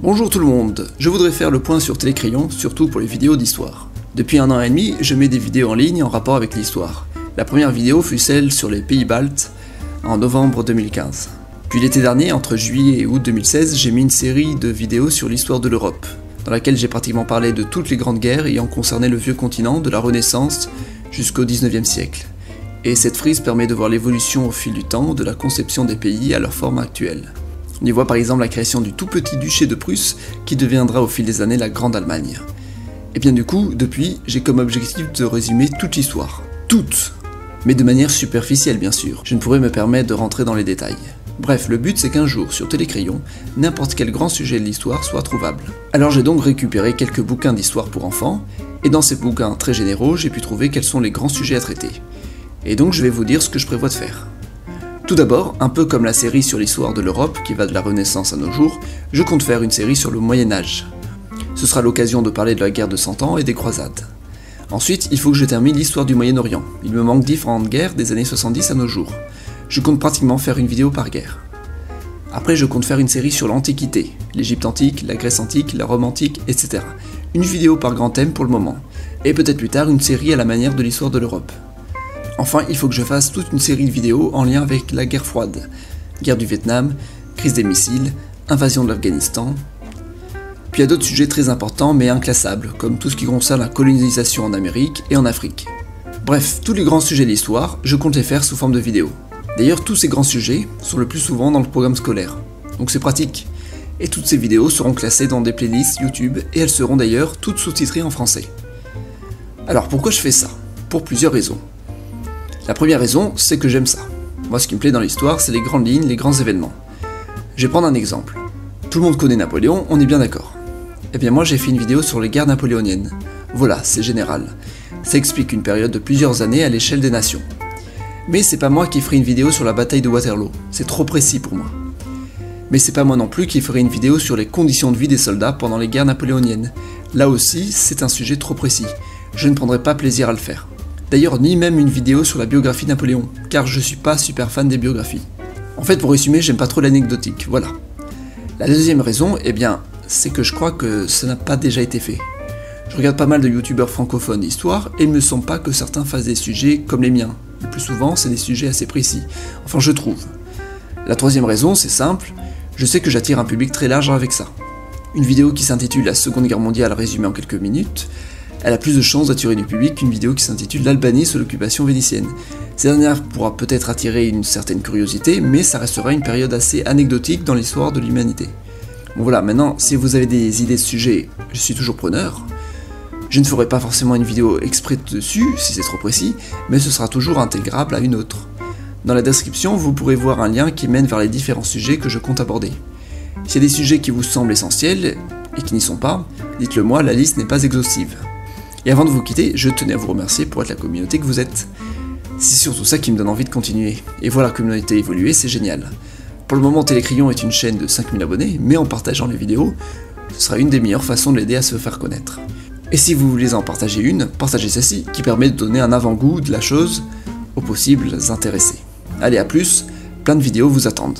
Bonjour tout le monde, je voudrais faire le point sur Télécrayon, surtout pour les vidéos d'histoire. Depuis 1 an et demi, je mets des vidéos en ligne en rapport avec l'histoire. La première vidéo fut celle sur les pays baltes en novembre 2015. Puis l'été dernier, entre juillet et août 2016, j'ai mis une série de vidéos sur l'histoire de l'Europe, dans laquelle j'ai pratiquement parlé de toutes les grandes guerres ayant concerné le vieux continent, de la Renaissance jusqu'au 19e siècle. Et cette frise permet de voir l'évolution au fil du temps de la conception des pays à leur forme actuelle. On y voit par exemple la création du tout petit duché de Prusse qui deviendra au fil des années la Grande Allemagne. Et bien du coup, depuis, j'ai comme objectif de résumer toute l'histoire. Toute! Mais de manière superficielle bien sûr, je ne pourrais me permettre de rentrer dans les détails. Bref, le but c'est qu'un jour, sur Télécrayon, n'importe quel grand sujet de l'histoire soit trouvable. Alors j'ai donc récupéré quelques bouquins d'histoire pour enfants, et dans ces bouquins très généraux, j'ai pu trouver quels sont les grands sujets à traiter. Et donc je vais vous dire ce que je prévois de faire. Tout d'abord, un peu comme la série sur l'histoire de l'Europe qui va de la Renaissance à nos jours, je compte faire une série sur le Moyen-Âge. Ce sera l'occasion de parler de la guerre de 100 ans et des croisades. Ensuite, il faut que je termine l'histoire du Moyen-Orient. Il me manque différentes guerres des années 70 à nos jours. Je compte pratiquement faire une vidéo par guerre. Après, je compte faire une série sur l'Antiquité, l'Égypte antique, la Grèce antique, la Rome antique, etc. Une vidéo par grand thème pour le moment. Et peut-être plus tard une série à la manière de l'histoire de l'Europe. Enfin, il faut que je fasse toute une série de vidéos en lien avec la guerre froide, guerre du Vietnam, crise des missiles, invasion de l'Afghanistan. Puis il y a d'autres sujets très importants mais inclassables, comme tout ce qui concerne la colonisation en Amérique et en Afrique. Bref, tous les grands sujets de l'histoire, je compte les faire sous forme de vidéos. D'ailleurs, tous ces grands sujets sont le plus souvent dans le programme scolaire, donc c'est pratique. Et toutes ces vidéos seront classées dans des playlists YouTube et elles seront d'ailleurs toutes sous-titrées en français. Alors pourquoi je fais ça? Pour plusieurs raisons. La première raison, c'est que j'aime ça. Moi, ce qui me plaît dans l'histoire, c'est les grandes lignes, les grands événements. Je vais prendre un exemple. Tout le monde connaît Napoléon, on est bien d'accord. Eh bien moi, j'ai fait une vidéo sur les guerres napoléoniennes. Voilà, c'est général. Ça explique une période de plusieurs années à l'échelle des nations. Mais c'est pas moi qui ferai une vidéo sur la bataille de Waterloo, c'est trop précis pour moi. Mais c'est pas moi non plus qui ferai une vidéo sur les conditions de vie des soldats pendant les guerres napoléoniennes. Là aussi, c'est un sujet trop précis. Je ne prendrai pas plaisir à le faire. D'ailleurs, ni même une vidéo sur la biographie de Napoléon, car je suis pas super fan des biographies. En fait, pour résumer, j'aime pas trop l'anecdotique, voilà. La deuxième raison, eh bien, c'est que je crois que ça n'a pas déjà été fait. Je regarde pas mal de youtubeurs francophones d'histoire, et il me semble pas que certains fassent des sujets comme les miens. Le plus souvent, c'est des sujets assez précis. Enfin, je trouve. La troisième raison, c'est simple, je sais que j'attire un public très large avec ça. Une vidéo qui s'intitule La Seconde Guerre mondiale résumée en quelques minutes, elle a plus de chances d'attirer du public qu'une vidéo qui s'intitule L'Albanie sous l'occupation vénitienne. Cette dernière pourra peut-être attirer une certaine curiosité, mais ça restera une période assez anecdotique dans l'histoire de l'humanité. Bon voilà, maintenant, si vous avez des idées de sujets, je suis toujours preneur. Je ne ferai pas forcément une vidéo exprès dessus, si c'est trop précis, mais ce sera toujours intégrable à une autre. Dans la description, vous pourrez voir un lien qui mène vers les différents sujets que je compte aborder. S'il y a des sujets qui vous semblent essentiels, et qui n'y sont pas, dites-le moi, la liste n'est pas exhaustive. Et avant de vous quitter, je tenais à vous remercier pour être la communauté que vous êtes. C'est surtout ça qui me donne envie de continuer. Et voir la communauté évoluer, c'est génial. Pour le moment, Télécrayon est une chaîne de 5000 abonnés, mais en partageant les vidéos, ce sera une des meilleures façons de l'aider à se faire connaître. Et si vous voulez en partager une, partagez celle-ci, qui permet de donner un avant-goût de la chose aux possibles intéressés. Allez, à plus, plein de vidéos vous attendent.